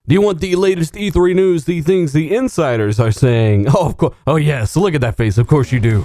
Do you want the latest E3 news, the things the insiders are saying? Oh, of course. Oh, yes. Look at that face. Of course you do.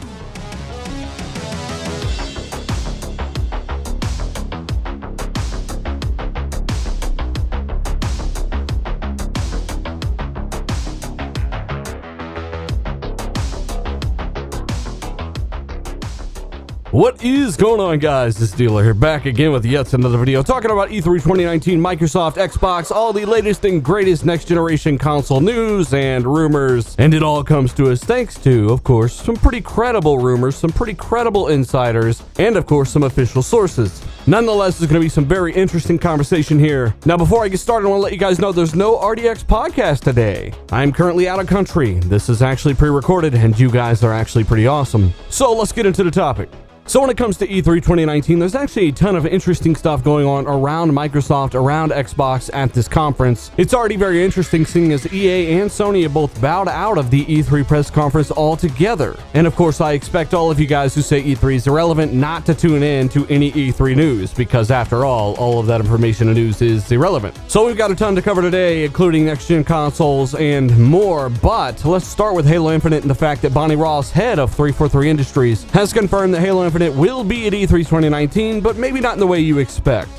What is going on, guys? This Dealer here, back again with yet another video talking about E3 2019, Microsoft, Xbox, all the latest and greatest next-generation console news and rumors. And it all comes to us thanks to, of course, some pretty credible rumors, some pretty credible insiders, and, of course, some official sources. Nonetheless, there's going to be some very interesting conversation here. Now, before I get started, I want to let you guys know there's no RDX podcast today. I'm currently out of country. This is actually pre-recorded, and you guys are actually pretty awesome. So let's get into the topic. So when it comes to E3 2019, there's actually a ton of interesting stuff going on around Microsoft, around Xbox at this conference. It's already very interesting seeing as EA and Sony have both bowed out of the E3 press conference altogether. And of course, I expect all of you guys who say E3 is irrelevant not to tune in to any E3 news, because after all of that information and news is irrelevant. So we've got a ton to cover today, including next-gen consoles and more, but let's start with Halo Infinite and the fact that Bonnie Ross, head of 343 Industries, has confirmed that Halo Infinite will be at E3 2019, but maybe not in the way you expect.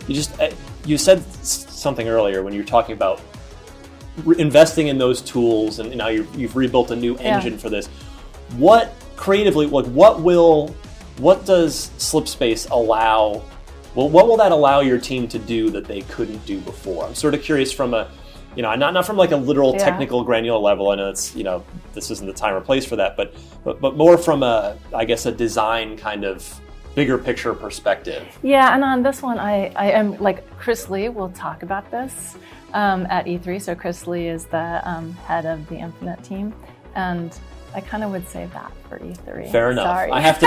You said something earlier when you were talking about investing in those tools, and now you've rebuilt a new engine for this. What creatively, what does Slipspace allow? Well, what will that allow your team to do that they couldn't do before? I'm sort of curious from a, not from like a literal technical granular level. I know it's, this isn't the time or place for that, but more from a design kind of bigger picture perspective. Yeah, and on this one, I am like Chris Lee will talk about this at E3. So Chris Lee is the head of the Infinite team, and I kind of would save that for E3. Fair enough. Sorry. I have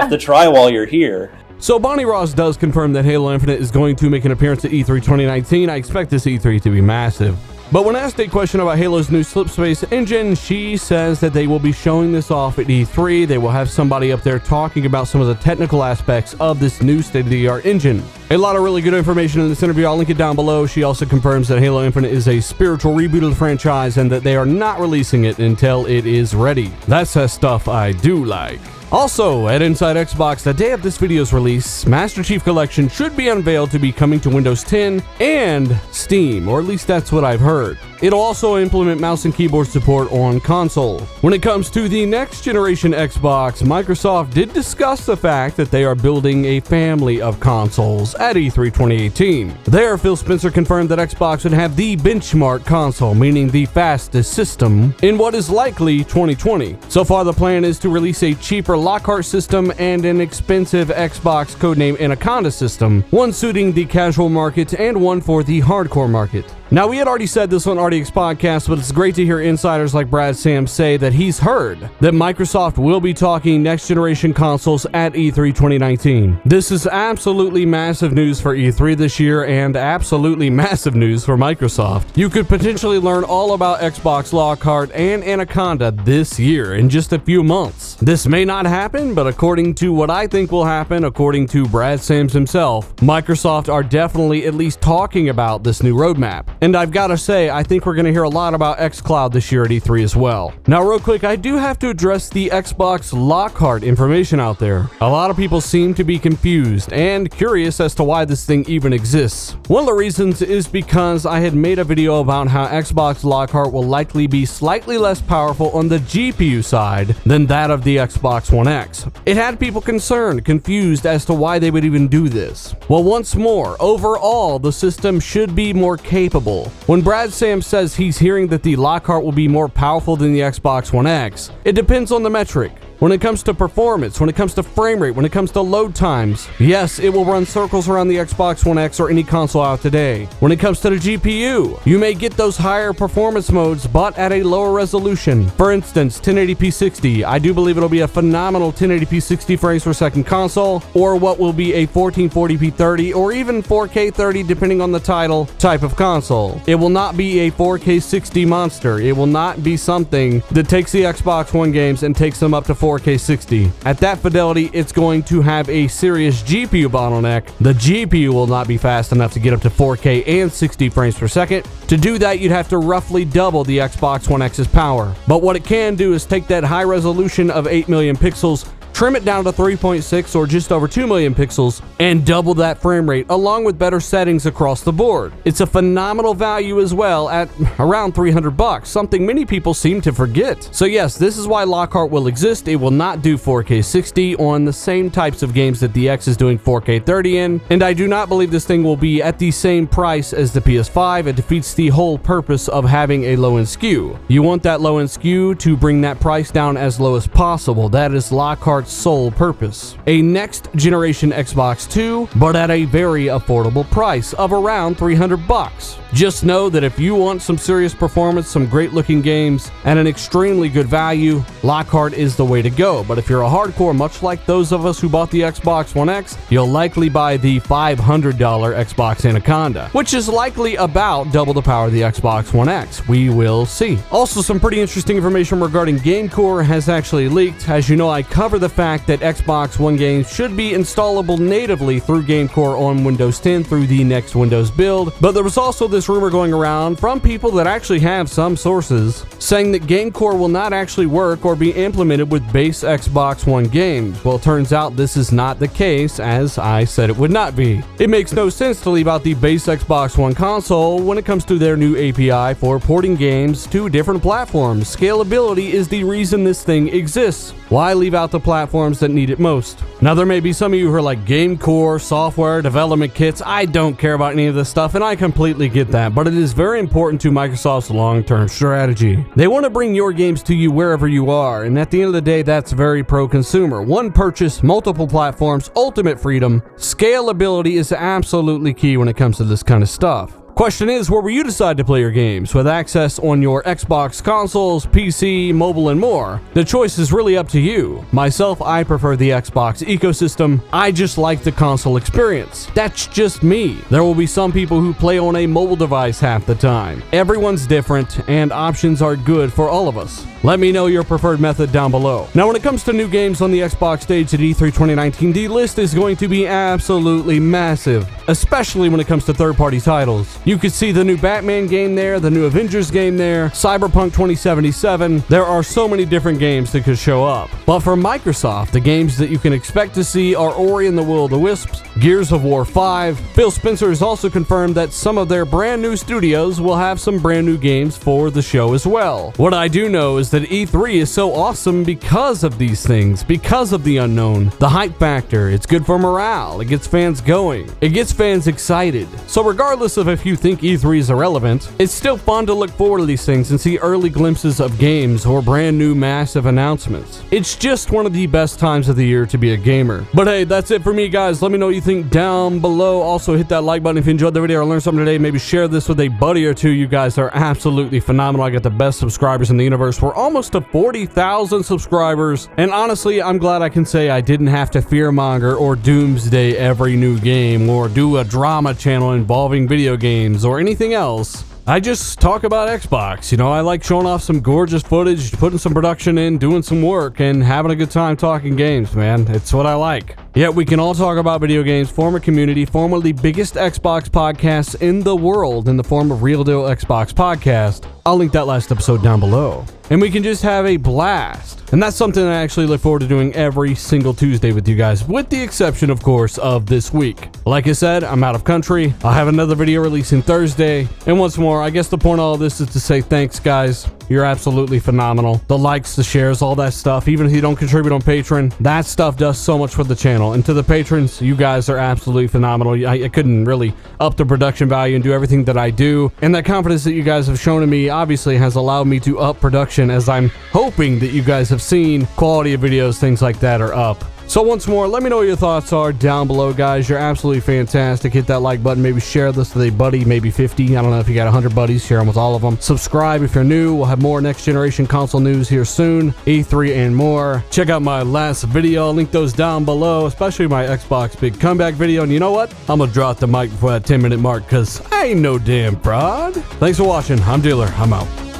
to try while you're here. So Bonnie Ross does confirm that Halo Infinite is going to make an appearance at E3 2019. I expect this E3 to be massive. But when asked a question about Halo's new Slipspace engine, she says that they will be showing this off at E3. They will have somebody up there talking about some of the technical aspects of this new state-of-the-art engine. A lot of really good information in this interview. I'll link it down below. She also confirms that Halo Infinite is a spiritual reboot of the franchise and that they are not releasing it until it is ready. That's the stuff I do like. Also, at Inside Xbox, the day of this video's release, Master Chief Collection should be unveiled to be coming to Windows 10 and Steam, or at least that's what I've heard. It'll also implement mouse and keyboard support on console. When it comes to the next generation Xbox, Microsoft did discuss the fact that they are building a family of consoles at E3 2018. There, Phil Spencer confirmed that Xbox would have the benchmark console, meaning the fastest system, in what is likely 2020. So far, the plan is to release a cheaper Lockhart system and an expensive Xbox codename Anaconda system, one suiting the casual market and one for the hardcore market. Now, we had already said this on RDX Podcast, but it's great to hear insiders like Brad Sam say that he's heard that Microsoft will be talking next-generation consoles at E3 2019. This is absolutely massive news for E3 this year and absolutely massive news for Microsoft. You could potentially learn all about Xbox Lockhart and Anaconda this year in just a few months. This may not happen, but according to what I think will happen, according to Brad Sams himself, Microsoft are definitely at least talking about this new roadmap. And I've got to say, I think we're going to hear a lot about xCloud this year at E3 as well. Now, real quick, I do have to address the Xbox Lockhart information out there. A lot of people seem to be confused and curious as to why this thing even exists. One of the reasons is because I had made a video about how Xbox Lockhart will likely be slightly less powerful on the GPU side than that of the Xbox One X. It had people concerned, confused as to why they would even do this. Well, once more, overall, the system should be more capable. When Brad Sam says he's hearing that the Lockhart will be more powerful than the Xbox One X, it depends on the metric. When it comes to performance, when it comes to frame rate, when it comes to load times, yes, it will run circles around the Xbox One X or any console out today. When it comes to the GPU, you may get those higher performance modes, but at a lower resolution. For instance, 1080p 60, I do believe it'll be a phenomenal 1080p 60 frames per second console, or what will be a 1440p 30, or even 4K 30, depending on the title, type of console. It will not be a 4K 60 monster. It will not be something that takes the Xbox One games and takes them up to 4K 4K 60. At that fidelity, it's going to have a serious GPU bottleneck. The GPU will not be fast enough to get up to 4K and 60 frames per second. To do that, you'd have to roughly double the Xbox One X's power. But what it can do is take that high resolution of 8 million pixels, trim it down to 3.6 or just over 2 million pixels, and double that frame rate along with better settings across the board. It's a phenomenal value as well at around $300, something many people seem to forget. So yes, this is why Lockhart will exist. It will not do 4K 60 on the same types of games that the X is doing 4K 30 in, and I do not believe this thing will be at the same price as the PS5. It defeats the whole purpose of having a low-end SKU. You want that low-end SKU to bring that price down as low as possible. That is Lockhart's sole purpose. A next generation Xbox 2, but at a very affordable price of around $300. Just know that if you want some serious performance, some great looking games, and an extremely good value, Lockhart is the way to go. But if you're a hardcore, much like those of us who bought the Xbox One X, you'll likely buy the $500 Xbox Anaconda, which is likely about double the power of the Xbox One X. We will see. Also, some pretty interesting information regarding gamecore has actually leaked. As you know, I cover the fact that Xbox One games should be installable natively through gamecore on Windows 10 through the next Windows build, but there was also this rumor going around from people that actually have some sources saying that gamecore will not actually work or be implemented with base Xbox One games. Well, it turns out this is not the case, as I said it would not be. It makes no sense to leave out the base Xbox One console when it comes to their new API for porting games to different platforms. Scalability is the reason this thing exists. Why leave out the platforms that need it most? Now, there may be some of you who are like, gamecore, software, development kits, I don't care about any of this stuff, and I completely get that, but it is very important to Microsoft's long-term strategy. They want to bring your games to you wherever you are, and at the end of the day, that's very pro-consumer. One purchase, multiple platforms, ultimate freedom. Scalability is absolutely key when it comes to this kind of stuff. Question is, where will you decide to play your games? With access on your Xbox consoles, PC, mobile, and more? The choice is really up to you. Myself, I prefer the Xbox ecosystem. I just like the console experience. That's just me. There will be some people who play on a mobile device half the time. Everyone's different, and options are good for all of us. Let me know your preferred method down below. Now, when it comes to new games on the Xbox stage at E3 2019, the list is going to be absolutely massive, especially when it comes to third-party titles. You could see the new Batman game there, the new Avengers game there, Cyberpunk 2077. There are so many different games that could show up. But for Microsoft, the games that you can expect to see are Ori and the Will of the Wisps, Gears of War 5. Phil Spencer has also confirmed that some of their brand new studios will have some brand new games for the show as well. What I do know is that E3 is so awesome because of these things, because of the unknown, the hype factor. It's good for morale. It gets fans going. It gets fans excited. So regardless of if you think E3 is irrelevant, it's still fun to look forward to these things and see early glimpses of games or brand new massive announcements. It's just one of the best times of the year to be a gamer. But hey, that's it for me, guys. Let me know what you think down below. Also, hit that like button if you enjoyed the video or learned something today. Maybe share this with a buddy or two. You guys are absolutely phenomenal. I got the best subscribers in the universe. We're almost to 40,000 subscribers, and honestly, I'm glad I can say I didn't have to fearmonger or doomsday every new game or do a drama channel involving video games or anything else. I just talk about Xbox. You know, I like showing off some gorgeous footage, putting some production in, doing some work, and having a good time talking games, man. It's what I like. Yet we can all talk about video games, form a community, form one of the biggest Xbox podcasts in the world in the form of Real Deal Xbox Podcast. I'll link that last episode down below. And we can just have a blast. And that's something I actually look forward to doing every single Tuesday with you guys, with the exception, of course, of this week. Like I said, I'm out of country. I'll have another video releasing Thursday. And once more, I guess the point of all this is to say thanks, guys. You're absolutely phenomenal. The likes, the shares, all that stuff, even if you don't contribute on Patreon, that stuff does so much for the channel. And to the patrons, you guys are absolutely phenomenal. I couldn't really up the production value and do everything that I do. And that confidence that you guys have shown in me obviously has allowed me to up production, as I'm hoping that you guys have seen quality of videos, things like that are up. So once more, let me know what your thoughts are down below, guys. You're absolutely fantastic. Hit that like button. Maybe share this with a buddy, maybe 50. I don't know if you got 100 buddies. Share them with all of them. Subscribe if you're new. We'll have more next generation console news here soon. E3 and more. Check out my last video. I'll link those down below, especially my Xbox big comeback video. And you know what? I'm going to drop the mic before that 10-minute mark because I ain't no damn fraud. Thanks for watching. I'm Dealer. I'm out.